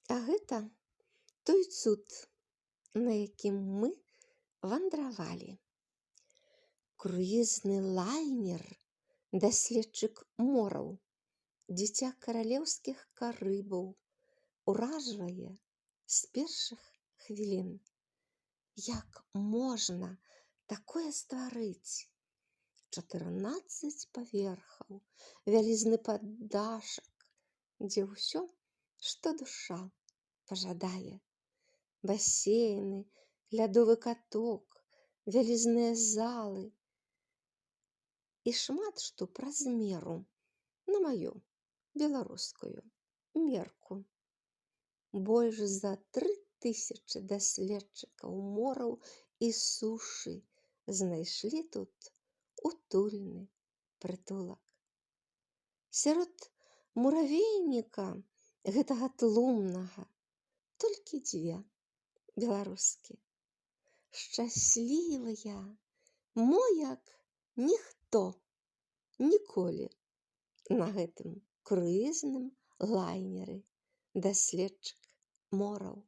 А гэта той цуд, на якім мы вандравалі. Круізны лайнер, даследчык мораў, дзіця каралеўскіх карыбаў, уражвае з першых хвілін. Як можна такое стварыць? 14 паверхаў, вялізны паддашак, дзе ўсё, што душа пажадае. Басейны, лядовы каток, вялізныя залы і шмат што праз меру, на маю беларускую мерку. Больш за 3000 даследчыкаў мораў і сушы знайшлі тут утульны прытулак. Сярод муравейніка гэтага тлумнага толькі 2 беларускі. Шчаслівыя, мо як ніхто ніколі на гэтым круізным лайнеры даследчык мораў.